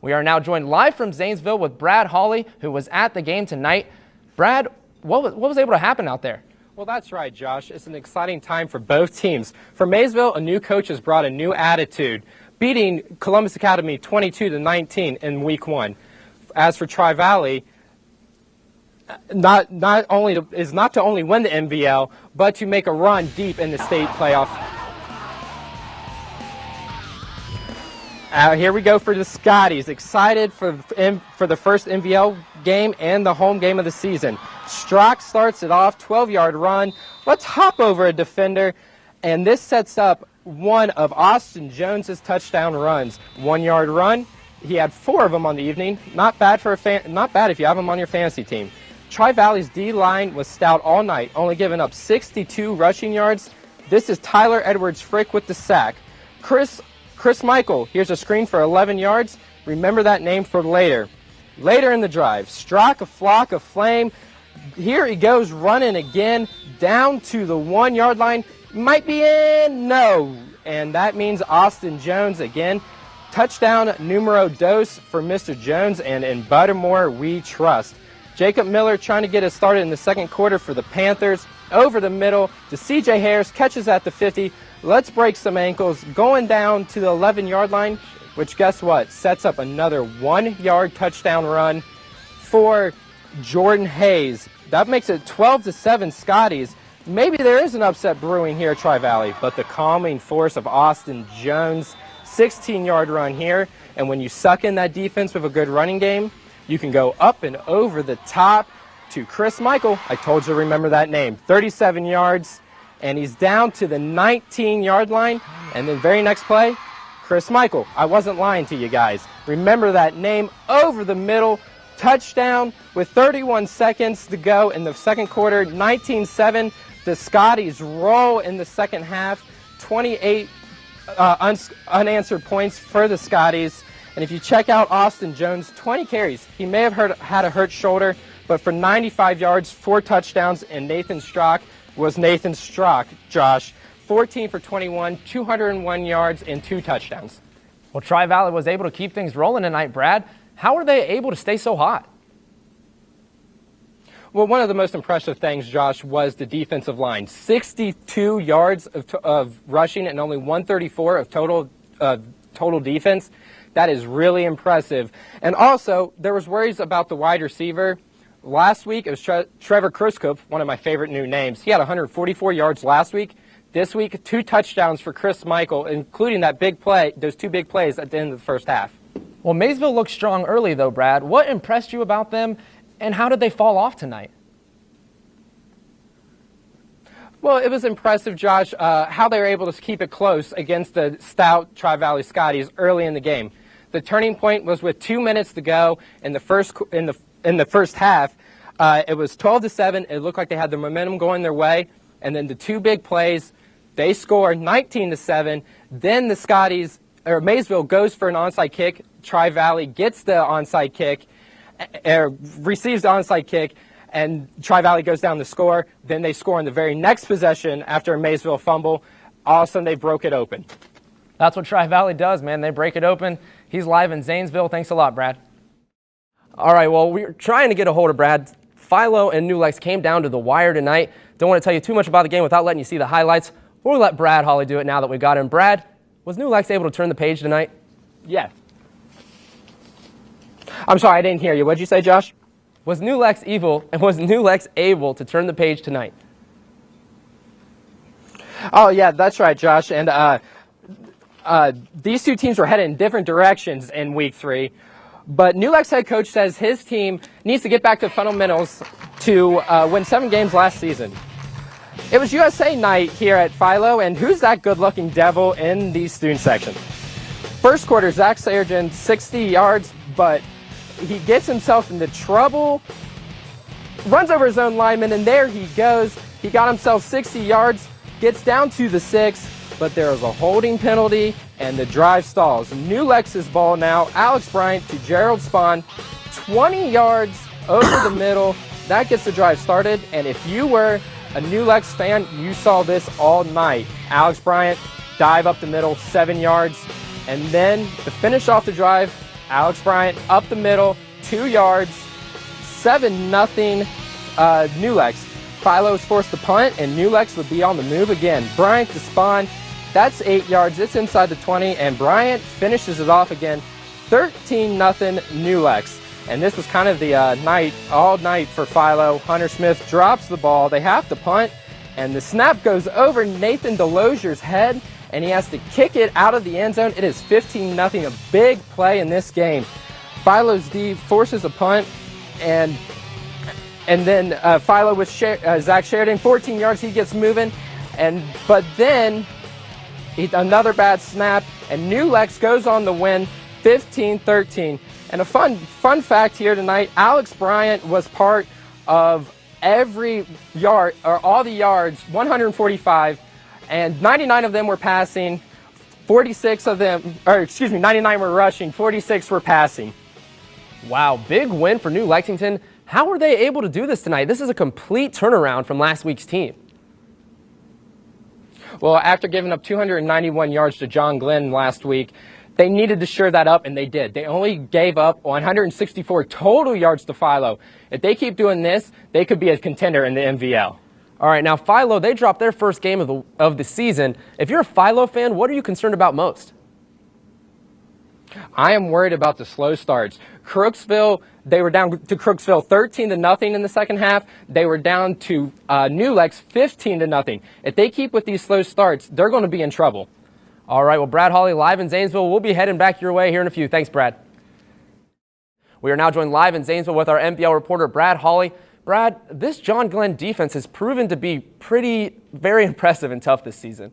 We are now joined live from Zanesville with Brad Hawley, who was at the game tonight. Brad, what was able to happen out there? Well, that's right, Josh. It's an exciting time for both teams. For Maysville, a new coach has brought a new attitude, beating Columbus Academy 22-19 in Week 1. As for TriValley, not to only win the MVL, but to make a run deep in the state playoff. Here we go for the Scotties. Excited for the first MVL game and the home game of the season. Strock starts it off, 12-yard run. Let's hop over a defender, and this sets up one of Austin Jones's touchdown runs. 1-yard run. He had 4 of them on the evening. Not bad not bad if you have him on your fantasy team. TriValley's D-line was stout all night, only giving up 62 rushing yards. This is Tyler Edwards-Frick with the sack. Chris Michael, here's a screen for 11 yards. Remember that name for later. Later in the drive, Strock, a flock of flame. Here he goes running again down to the 1-yard line. Might be in, no. And that means Austin Jones again. Touchdown numero dos for Mr. Jones, and in Buttermore we trust. Jacob Miller trying to get us started in the second quarter for the Panthers. Over the middle to C.J. Harris, catches at the 50. Let's break some ankles. Going down to the 11-yard line, which guess what? Sets up another 1-yard touchdown run for Jordan Hayes. That makes it 12-7 Scotties. Maybe there is an upset brewing here at TriValley, but the calming force of Austin Jones, 16-yard run here. And when you suck in that defense with a good running game, you can go up and over the top to Chris Michael. I told you to remember that name. 37 yards, and he's down to the 19-yard line. And then very next play, Chris Michael. I wasn't lying to you guys. Remember that name. Over the middle, touchdown with 31 seconds to go in the second quarter. 19-7. The Scotties roll in the second half. 28 unanswered points for the Scotties. And if you check out Austin Jones, 20 carries. He may have had a hurt shoulder, but for 95 yards, 4 touchdowns, and Nathan Strock was Nathan Strock, Josh. 14 for 21, 201 yards, and 2 touchdowns. Well, TriValley was able to keep things rolling tonight, Brad. How were they able to stay so hot? Well, one of the most impressive things, Josh, was the defensive line. 62 yards of rushing and only 134 of total defense. That is really impressive. And also, there was worries about the wide receiver. Last week, it was Trevor Kruskup, one of my favorite new names. He had 144 yards last week. This week, 2 touchdowns for Chris Michael, including that big play, those 2 big plays at the end of the first half. Well, Maysville looked strong early, though, Brad. What impressed you about them, and how did they fall off tonight? Well, it was impressive, Josh, how they were able to keep it close against the stout TriValley Scotties early in the game. The turning point was with 2 minutes to go in the first half. It was 12-7. It looked like they had the momentum going their way, and then the 2 big plays, they scored 19-7. Then the Scotties or Maysville goes for an onside kick. TriValley gets the onside kick, receives the onside kick, and TriValley goes down to score. Then they score in the very next possession after a Maysville fumble. All of a sudden, they broke it open. That's what TriValley does, man. They break it open. He's live in Zanesville. Thanks a lot, Brad. All right, well, we're trying to get a hold of Brad. Philo and New Lex came down to the wire tonight. Don't want to tell you too much about the game without letting you see the highlights. We'll let Brad Hawley do it now that we got him. Brad, was New Lex able to turn the page tonight? Yeah. I'm sorry, I didn't hear you. What'd you say, Josh? Was New Lex able to turn the page tonight? Oh, yeah, that's right, Josh. And these 2 teams were headed in different directions in Week 3. But New Lex head coach says his team needs to get back to fundamentals to win 7 games last season. It was USA night here at Philo, and who's that good-looking devil in the student section? First quarter, Zach Sargent, 60 yards, but he gets himself into trouble, runs over his own lineman, and there he goes. He got himself 60 yards, gets down to the 6, but there is a holding penalty, and the drive stalls. New Lex's ball now. Alex Bryant to Gerald Spahn, 20 yards over the middle. That gets the drive started, and if you were a New Lex fan, you saw this all night. Alex Bryant, dive up the middle, 7 yards, and then to finish off the drive, Alex Bryant up the middle, 2 yards, 7-0 New Lex. Philo is forced to punt, and New Lex would be on the move again. Bryant to spawn. That's 8 yards. It's inside the 20, and Bryant finishes it off again. 13-0 New Lex. And this was kind of the all night for Philo. Hunter Smith drops the ball. They have to punt, and the snap goes over Nathan Delozier's head, and he has to kick it out of the end zone. It is 15-0, a big play in this game. Philo's D forces a punt, and then Philo with Zach Sheridan, 14 yards, he gets moving, but then another bad snap, and New Lex goes on the win, 15-13. And a fun fact here tonight, Alex Bryant was part of every yard, or all the yards, 145, and 99 of them were passing, 99 were rushing, 46 were passing. Wow, big win for New Lexington. How were they able to do this tonight? This is a complete turnaround from last week's team. Well, after giving up 291 yards to John Glenn last week, they needed to shore that up, and they did. They only gave up 164 total yards to Philo. If they keep doing this, they could be a contender in the MVL. All right, now Philo, they dropped their first game of the season. If you're a Philo fan, what are you concerned about most? I am worried about the slow starts. Crooksville, they were down to Crooksville 13-0 in the second half. They were down to New Lex 15-0. If they keep with these slow starts, they're going to be in trouble. All right, well, Brad Hawley live in Zanesville. We'll be heading back your way here in a few. Thanks, Brad. We are now joined live in Zanesville with our MVL reporter, Brad Hawley. Brad, this John Glenn defense has proven to be very impressive and tough this season.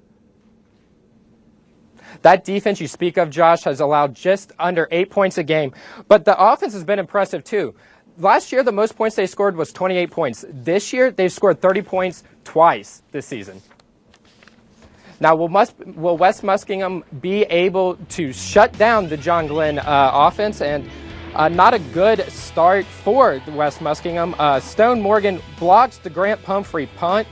That defense you speak of, Josh, has allowed just under 8 points a game, but the offense has been impressive too. Last year, the most points they scored was 28 points. This year, they've scored 30 points twice this season. Now, will West Muskingum be able to shut down the John Glenn offense? And not a good start for the West Muskingum. Stone Morgan blocks the Grant Pumphrey punt,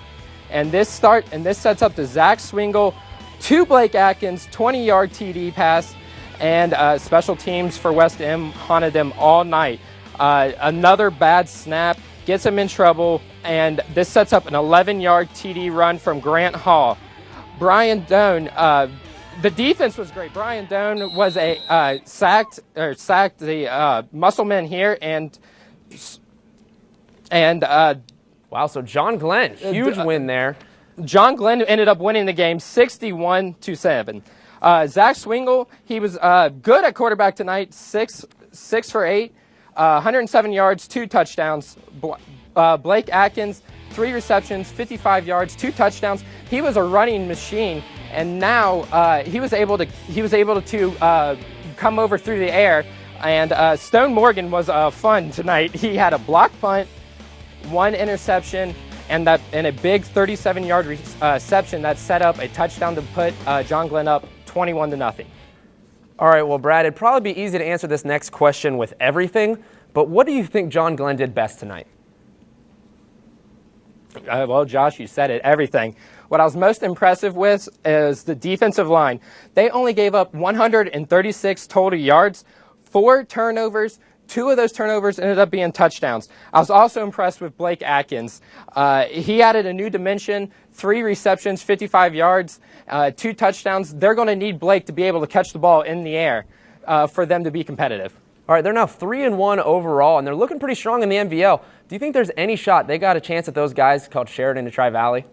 and this sets up the Zach Swingle to Blake Atkins 20-yard TD pass, and special teams for West M haunted them all night. Another bad snap gets them in trouble, and this sets up an 11-yard TD run from Grant Hall. Brian Doan, the defense was great. Brian Doan was sacked the Muscleman here, and wow, so John Glenn, huge win there. John Glenn ended up winning the game 61-7. Zach Swingle, he was good at quarterback tonight, 6 for 8, 107 yards, 2 touchdowns. Blake Atkins, 3 receptions, 55 yards, 2 touchdowns. He was a running machine, and now he was able to come over through the air. And Stone Morgan was fun tonight. He had a blocked punt, 1 interception, and a big 37-yard reception that set up a touchdown to put John Glenn up 21-0. All right, well, Brad, it'd probably be easy to answer this next question with everything, but what do you think John Glenn did best tonight? Well, Josh, you said it, everything. What I was most impressive with is the defensive line. They only gave up 136 total yards, 4 turnovers. 2 of those turnovers ended up being touchdowns. I was also impressed with Blake Atkins. He added a new dimension, 3 receptions, 55 yards, 2 touchdowns. They're going to need Blake to be able to catch the ball in the air for them to be competitive. All right, they're now 3-1 overall, and they're looking pretty strong in the MVL. Do you think there's any shot they got a chance at those guys called Sheridan to TriValley?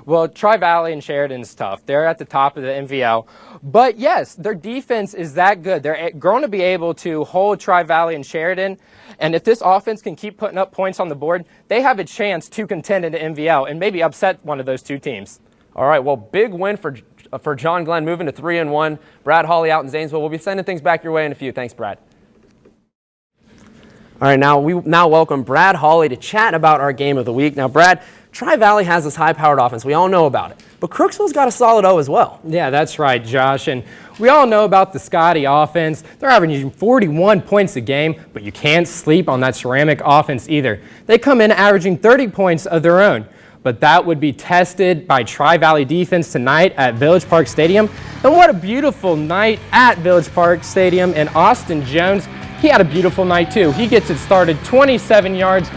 Well, TriValley and Sheridan's tough. They're at the top of the MVL. But yes, their defense is that good. They're going to be able to hold TriValley and Sheridan. And if this offense can keep putting up points on the board, they have a chance to contend in the MVL and maybe upset one of those 2 teams. All right, well, big win for John Glenn, moving to 3-1. Brad Hawley out in Zanesville. We'll be sending things back your way in a few. Thanks, Brad. All right, now we welcome Brad Hawley to chat about our game of the week. Now, Brad, TriValley has this high-powered offense. We all know about it. But Crooksville's got a solid O as well. Yeah, that's right, Josh. And we all know about the Scotty offense. They're averaging 41 points a game, but you can't sleep on that ceramic offense either. They come in averaging 30 points of their own. but that would be tested by TriValley defense tonight at Village Park Stadium. And what a beautiful night at Village Park Stadium. And Austin Jones, he had a beautiful night too. He gets it started 27 yards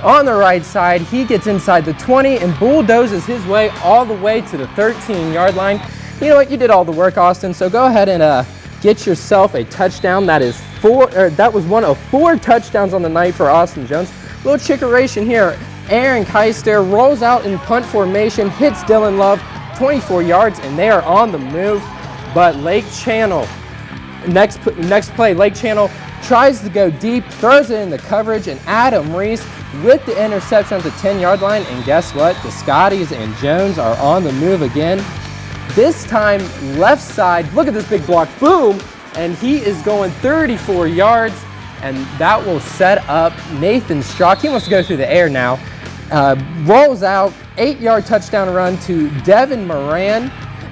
on the right side. He gets inside the 20 and bulldozes his way all the way to the 13-yard line. You know what? You did all the work, Austin, so go ahead and get yourself a touchdown. That was one of 4 touchdowns on the night for Austin Jones. Little chickeration here. Aaron Keister rolls out in punt formation, hits Dylan Love 24 yards, and they are on the move. But Lake Channel, next play, Lake Channel tries to go deep, throws it in the coverage, and Adam Reese with the interception at the 10-yard line. And guess what? The Scotties and Jones are on the move again. This time, left side, look at this big block, boom, and he is going 34 yards, and that will set up Nathan Strock. He wants to go through the air now. Rolls out, 8-yard touchdown run to Devin Moran,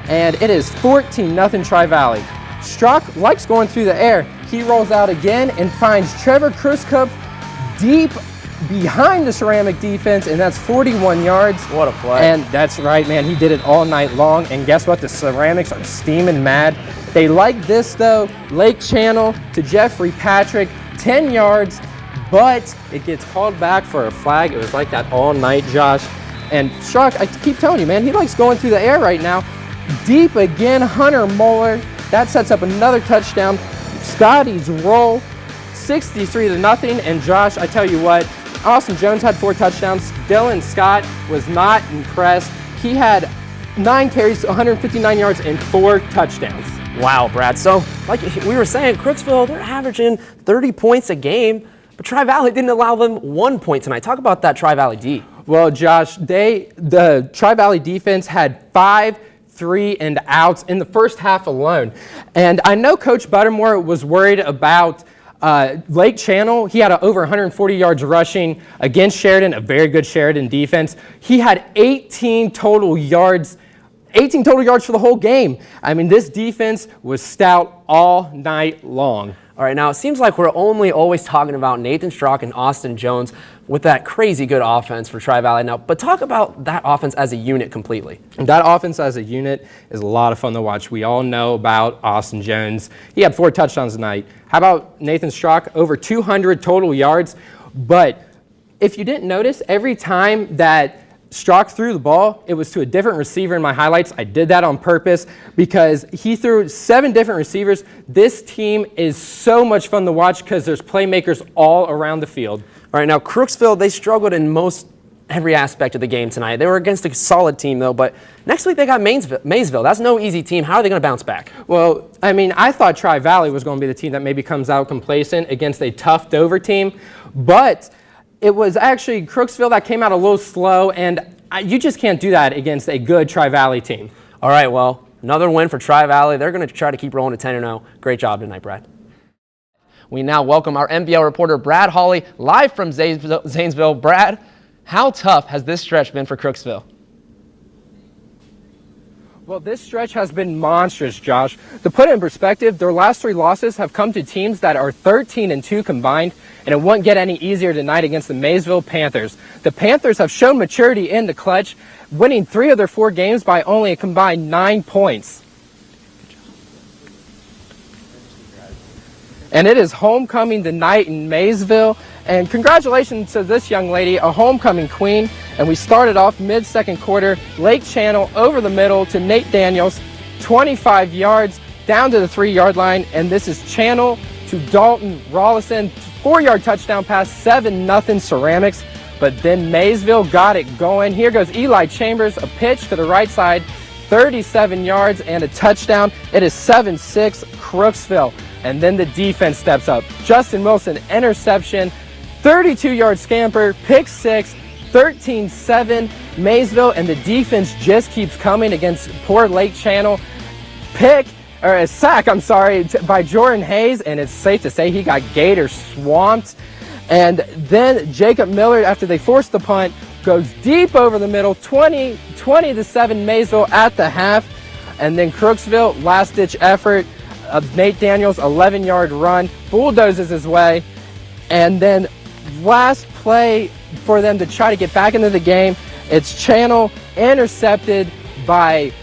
and it is 14-0 TriValley. Strock likes going through the air. He rolls out again and finds Trevor Kruskup deep behind the Ceramic defense, and that's 41 yards. What a play. And that's right, man. He did it all night long, and guess what? The Ceramics are steaming mad. They like this, though. Lake Channel to Jeffrey Patrick, 10 yards, but it gets called back for a flag. It was like that all night, Josh. And Strock, I keep telling you, man, he likes going through the air right now. Deep again, Hunter Moeller. That sets up another touchdown. Scotty's roll, 63-0. And Josh, I tell you what, Austin Jones had 4 touchdowns. Dylan Scott was not impressed. He had 9 carries, 159 yards, and 4 touchdowns. Wow, Brad. So, like we were saying, Crooksville, they're averaging 30 points a game, but TriValley didn't allow them 1 point tonight. Talk about that TriValley D. Well, Josh, the TriValley defense had 5 3-and-outs in the first half alone. And I know Coach Buttermore was worried about Lake Channel. He had over 140 yards rushing against Sheridan, a very good Sheridan defense. He had 18 total yards for the whole game. I mean, this defense was stout all night long. All right, now it seems like we're only always talking about Nathan Strock and Austin Jones with that crazy good offense for TriValley now, but talk about that offense as a unit completely. That offense as a unit is a lot of fun to watch. We all know about Austin Jones. He had 4 touchdowns tonight. How about Nathan Strock? Over 200 total yards. But if you didn't notice, every time that Strock threw the ball, it was to a different receiver in my highlights. I did that on purpose because he threw 7 different receivers. This team is so much fun to watch because there's playmakers all around the field. All right, now Crooksville, they struggled in most every aspect of the game tonight. They were against a solid team, though, but next week they got Maysville. That's no easy team. How are they going to bounce back? Well, I mean, I thought TriValley was going to be the team that maybe comes out complacent against a tough Dover team, but it was actually Crooksville that came out a little slow, and you just can't do that against a good TriValley team. All right, well, another win for TriValley. They're going to try to keep rolling to 10-0. Great job tonight, Brad. We now welcome our NBL reporter, Brad Hawley, live from Zanesville. Brad, how tough has this stretch been for Crooksville? Well, this stretch has been monstrous, Josh. To put it in perspective, their last 3 losses have come to teams that are 13-2 combined, and it won't get any easier tonight against the Maysville Panthers. The Panthers have shown maturity in the clutch, winning 3 of their 4 games by only a combined 9 points. And it is homecoming tonight in Maysville. And congratulations to this young lady, a homecoming queen. And we started off mid-second quarter, Lake Channel over the middle to Nate Daniels, 25 yards down to the 3-yard line. And this is Channel to Dalton Rollison, 4-yard touchdown pass, 7-0 Ceramics. But then Maysville got it going. Here goes Eli Chambers, a pitch to the right side, 37 yards and a touchdown. It is 7-6 Crooksville. And then the defense steps up. Justin Wilson, interception, 32-yard scamper, pick 6, 13-7 Maysville, and the defense just keeps coming against poor Lake Channel. A sack, by Jordan Hayes, and it's safe to say he got Gator swamped. And then Jacob Miller, after they forced the punt, goes deep over the middle, 20-7 Maysville at the half. And then Crooksville, last-ditch effort of Nate Daniels, 11-yard run, bulldozes his way. And then last play for them to try to get back into the game, It's channel intercepted by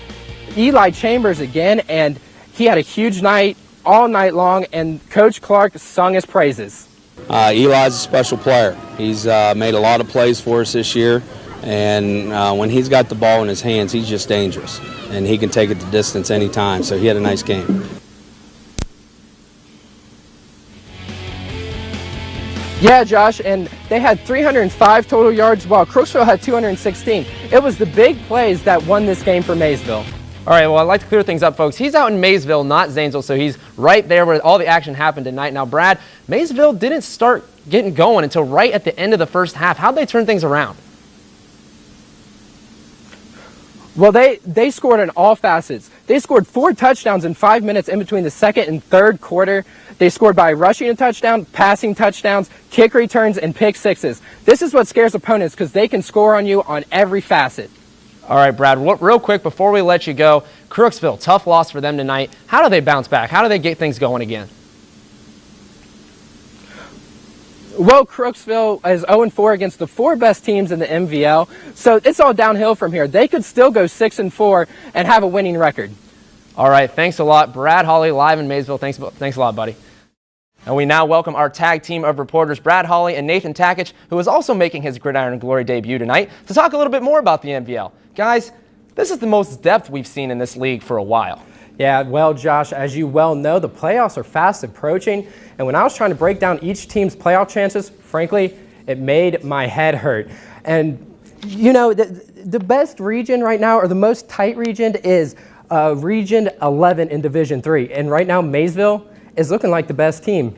Eli Chambers again, and he had a huge night all night long, and Coach Clark sung his praises. Eli's a special player. He's made a lot of plays for us this year, and when he's got the ball in his hands, he's just dangerous, and he can take it the distance anytime, so he had a nice game. Yeah, Josh, and they had 305 total yards while Crooksville had 216. It was the big plays that won this game for Maysville. All right, well, I'd like to clear things up, folks. He's out in Maysville, not Zanesville, so he's right there where all the action happened tonight. Now, Brad, Maysville didn't start getting going until right at the end of the first half. How'd they turn things around? Well, they scored in all facets. They scored 4 touchdowns in 5 minutes in between the second and third quarter. They scored by rushing a touchdown, passing touchdowns, kick returns, and pick sixes. This is what scares opponents because they can score on you on every facet. All right, Brad, real quick before we let you go, Crooksville, tough loss for them tonight. How do they bounce back? How do they get things going again? Well, Crooksville is 0-4 against the 4 best teams in the MVL, so it's all downhill from here. They could still go 6-4 and have a winning record. All right, thanks a lot. Brad Hawley, live in Maysville. Thanks a lot, buddy. And we now welcome our tag team of reporters, Brad Hawley and Nathan Takich, who is also making his Gridiron Glory debut tonight, to talk a little bit more about the MVL. Guys, this is the most depth we've seen in this league for a while. Yeah, well, Josh, as you well know, the playoffs are fast approaching, and when I was trying to break down each team's playoff chances, frankly, it made my head hurt. And, you know, the best region right now, or the most tight region, is Region 11 in Division 3, and right now Maysville is looking like the best team.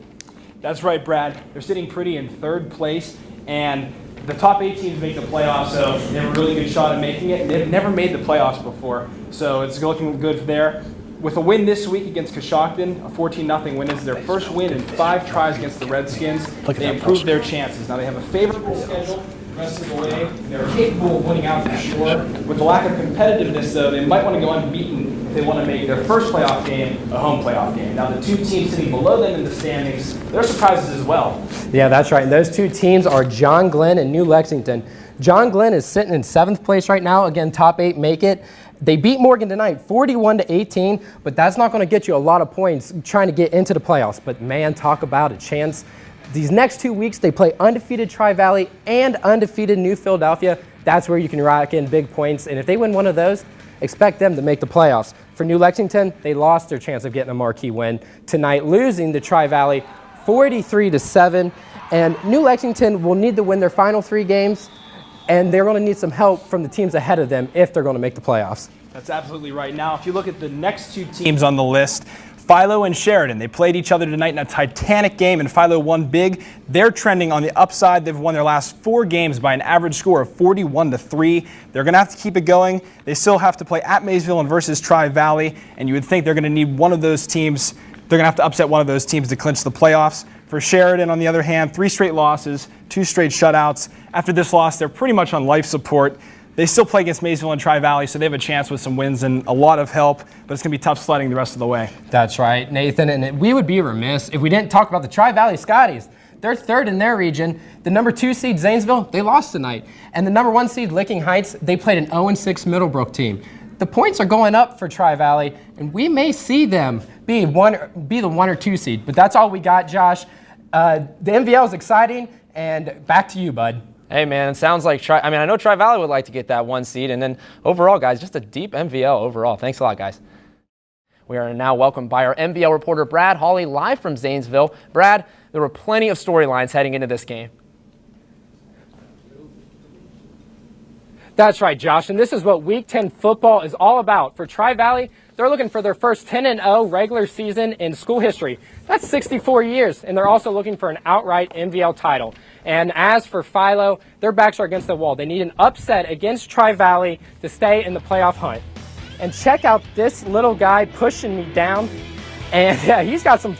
That's right, Brad. They're sitting pretty in 3rd place, and the top 8 teams make the playoffs, so they have a really good shot at making it. They've never made the playoffs before, so it's looking good there. With a win this week against Coshocton, a 14-0 win is their first win in 5 tries against the Redskins. They improved their chances. Now they have a favorable schedule the rest of the way. They're capable of winning out for sure. With the lack of competitiveness, though, they might want to go unbeaten if they want to make their first playoff game a home playoff game. Now the 2 teams sitting below them in the standings, they're surprises as well. Yeah, that's right. And those 2 teams are John Glenn and New Lexington. John Glenn is sitting in 7th place right now. Again, top 8 make it. They beat Morgan tonight, 41-18, but that's not going to get you a lot of points trying to get into the playoffs. But man, talk about a chance. These next 2 weeks, they play undefeated TriValley and undefeated New Philadelphia. That's where you can rack in big points. And if they win one of those, expect them to make the playoffs. For New Lexington, they lost their chance of getting a marquee win tonight, losing to TriValley 43-7. And New Lexington will need to win their final 3 games, and they're going to need some help from the teams ahead of them if they're going to make the playoffs. That's absolutely right. Now, if you look at the next 2 teams on the list, Philo and Sheridan, they played each other tonight in a titanic game, and Philo won big. They're trending on the upside. They've won their last 4 games by an average score of 41-3. They're going to have to keep it going. They still have to play at Maysville and versus TriValley, and you would think they're going to need one of those teams. They're going to have to upset one of those teams to clinch the playoffs. For Sheridan, on the other hand, 3 straight losses, 2 straight shutouts. After this loss, they're pretty much on life support. They still play against Maysville and TriValley, so they have a chance with some wins and a lot of help, but it's going to be tough sledding the rest of the way. That's right, Nathan, and we would be remiss if we didn't talk about the TriValley Scotties. They're 3rd in their region. The number 2 seed, Zanesville, they lost tonight. And the number 1 seed, Licking Heights, they played an 0-6 Middlebrook team. The points are going up for TriValley, and we may see them be the 1 or 2 seed, but that's all we got, Josh. The MVL is exciting, and back to you, bud. Hey, man, it sounds like I know TriValley would like to get that 1 seed, and then overall, guys, just a deep MVL overall. Thanks a lot, guys. We are now welcomed by our MVL reporter, Brad Hawley, live from Zanesville. Brad, there were plenty of storylines heading into this game. That's right, Josh, and this is what Week 10 football is all about. For TriValley, they're looking for their first 10-0 regular season in school history. That's 64 years, and they're also looking for an outright MVL title. And as for Philo, their backs are against the wall. They need an upset against TriValley to stay in the playoff hunt. And check out this little guy pushing me down, and yeah, he's got some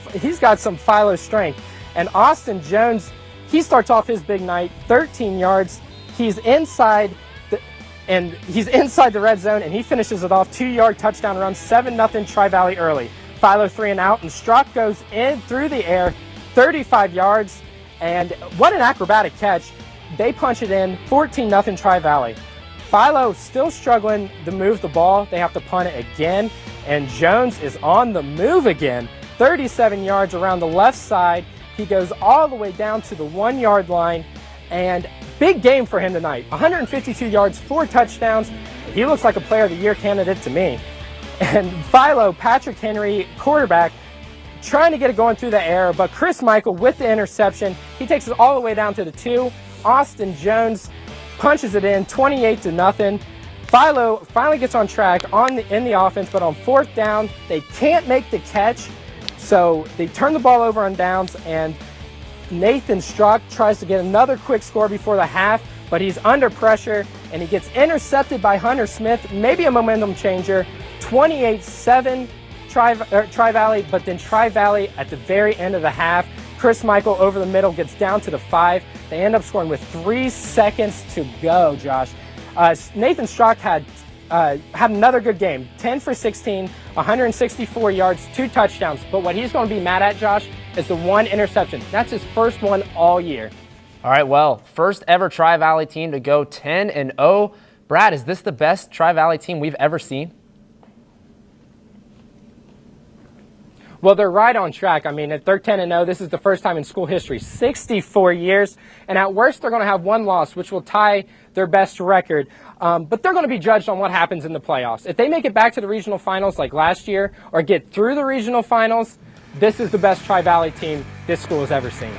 Philo strength. And Austin Jones, he starts off his big night, 13 yards. He's inside the red zone, and he finishes it off, 2-yard touchdown run, 7-0 TriValley early. Philo 3 and out, and Strzok goes in through the air, 35 yards, and what an acrobatic catch. They punch it in, 14-0 TriValley. Philo still struggling to move the ball. They have to punt it again, and Jones is on the move again. 37 yards around the left side. He goes all the way down to the 1 yard line, and big game for him tonight. 152 yards, 4 touchdowns. He looks like a player of the year candidate to me. And Philo, Patrick Henry, quarterback, trying to get it going through the air, but Chris Michael with the interception. He takes it all the way down to the 2. Austin Jones punches it in, 28-0. Philo finally gets on track in the offense, but on 4th down, they can't make the catch. So they turn the ball over on downs, and Nathan Strzok tries to get another quick score before the half, but he's under pressure, and he gets intercepted by Hunter Smith, maybe a momentum changer. 28-7 TriValley, but then TriValley at the very end of the half, Chris Michael over the middle gets down to the 5. They end up scoring with 3 seconds to go, Josh. Nathan Strzok had another good game, 10 for 16, 164 yards, 2 touchdowns. But what he's going to be mad at, Josh, is the 1 interception. That's his first one all year. All right, well, first ever TriValley team to go 10-0. Brad, is this the best TriValley team we've ever seen? Well, they're right on track. I mean, if they're 10-0, this is the first time in school history, 64 years. And at worst, they're going to have 1 loss, which will tie their best record. But they're going to be judged on what happens in the playoffs. If they make it back to the regional finals like last year or get through the regional finals, this is the best TriValley team this school has ever seen.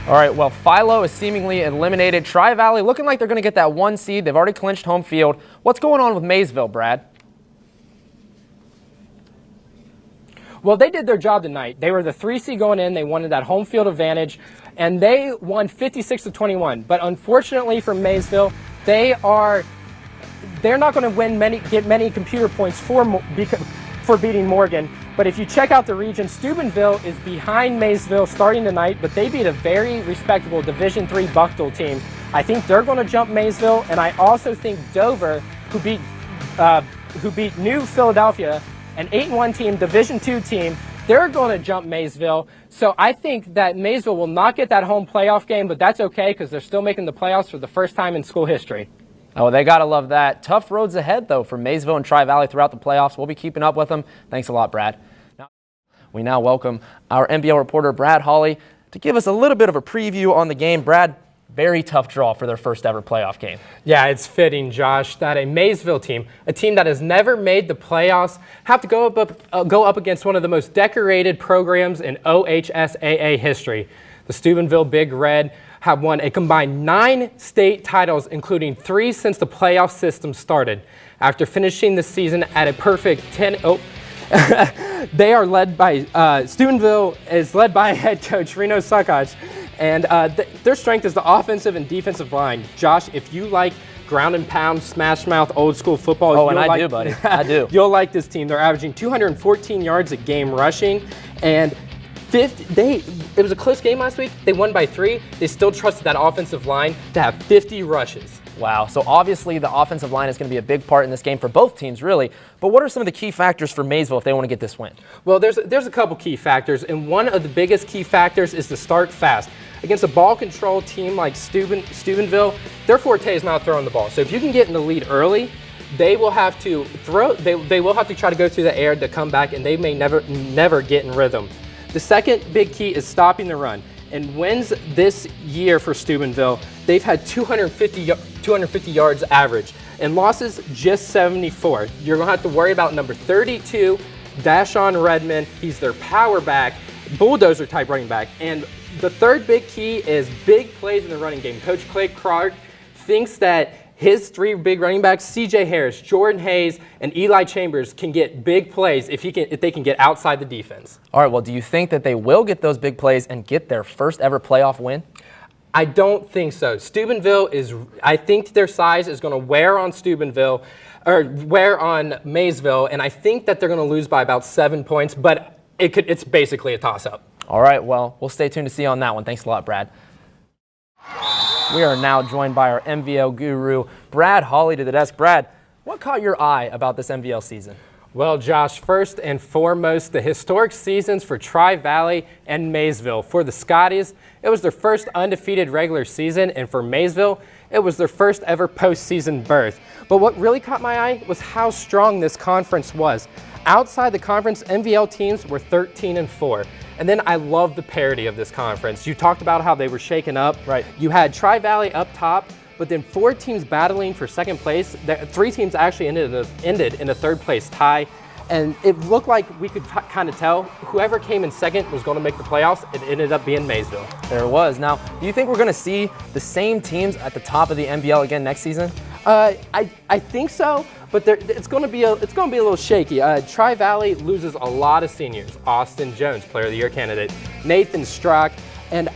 All right, well, Philo is seemingly eliminated. TriValley looking like they're going to get that 1 seed. They've already clinched home field. What's going on with Maysville, Brad? Well, they did their job tonight. They were the 3 seed going in. They wanted that home field advantage, and they won 56-21. But unfortunately for Maysville, they're not going to get many computer points for beating Morgan. But if you check out the region, Steubenville is behind Maysville starting tonight, but they beat a very respectable Division III Buckdale team. I think they're going to jump Maysville, and I also think Dover, who beat New Philadelphia, an 8-1 team, Division II team, they're going to jump Maysville. So I think that Maysville will not get that home playoff game, but that's okay because they're still making the playoffs for the first time in school history. Oh, they got to love that. Tough roads ahead, though, for Maysville and TriValley throughout the playoffs. We'll be keeping up with them. Thanks a lot, Brad. We now welcome our NBL reporter, Brad Hawley, to give us a little bit of a preview on the game. Brad, very tough draw for their first ever playoff game. Yeah, it's fitting, Josh, that a Maysville team, a team that has never made the playoffs, have to go up against one of the most decorated programs in OHSAA history. The Steubenville Big Red have won a combined 9 state titles, including 3 since the playoff system started. After finishing the season at a perfect 10-0, they are led by, Steubenville is led by head coach Reno Sukach, and their strength is the offensive and defensive line. Josh, if you like ground and pound, smash mouth, old school football. Oh, and I do, buddy. I do. You'll like this team. They're averaging 214 yards a game rushing, and it was a close game last week. They won by 3. They still trusted that offensive line to have 50 rushes. Wow. So obviously the offensive line is going to be a big part in this game for both teams, really. But what are some of the key factors for Maysville if they want to get this win? Well, there's a couple key factors, and one of the biggest key factors is to start fast. Against a ball control team like Steubenville, their forte is not throwing the ball. So if you can get in the lead early, they will have to they will have to try to go through the air to come back, and they may never get in rhythm. The second big key is stopping the run. And wins this year for Steubenville, they've had 250 yards average, and losses just 74. You're going to have to worry about number 32, Dashon Redmond. He's their power back, bulldozer type running back. And the third big key is big plays in the running game. Coach Clay Clark thinks that his 3 big running backs, C.J. Harris, Jordan Hayes, and Eli Chambers, can get big plays if they can get outside the defense. All right, well, do you think that they will get those big plays and get their first ever playoff win? I don't think so. Steubenville I think their size is going to wear on Maysville, and I think that they're going to lose by about 7 points, but it's basically a toss-up. All right, well, we'll stay tuned to see on that one. Thanks a lot, Brad. We are now joined by our MVL guru, Brad Hawley, to the desk. Brad, what caught your eye about this MVL season? Well, Josh, first and foremost, the historic seasons for TriValley and Maysville. For the Scotties, it was their first undefeated regular season, and for Maysville, it was their first ever postseason berth. But what really caught my eye was how strong this conference was. Outside the conference, MVL teams were 13-4. And then I love the parity of this conference. You talked about how they were shaken up. Right. You had TriValley up top, but then 4 teams battling for second place. 3 teams actually ended in a third place tie. And it looked like we could kind of tell whoever came in second was going to make the playoffs. It ended up being Maysville. There it was. Now, do you think we're going to see the same teams at the top of the MVL again next season? I think so, but it's going to be a little shaky. TriValley loses a lot of seniors. Austin Jones, Player of the Year candidate, Nathan Strock, and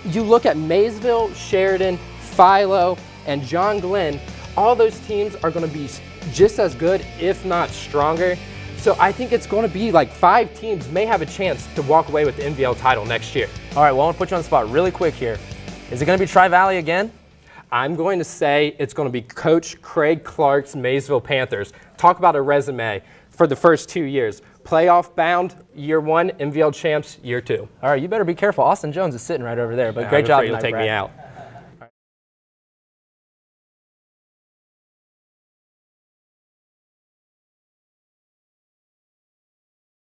you look at Maysville, Sheridan, Philo, and John Glenn. All those teams are going to be just as good, if not stronger. So I think it's going to be like 5 teams may have a chance to walk away with the MVL title next year. All right, well, I want to put you on the spot really quick here. Is it going to be TriValley again? I'm going to say it's going to be Coach Craig Clark's Maysville Panthers. Talk about a resume for the first 2 years. Playoff bound, year 1, MVL champs, year 2. All right, you better be careful. Austin Jones is sitting right over there, but great I'm job afraid he'll tonight, take Brad. me out.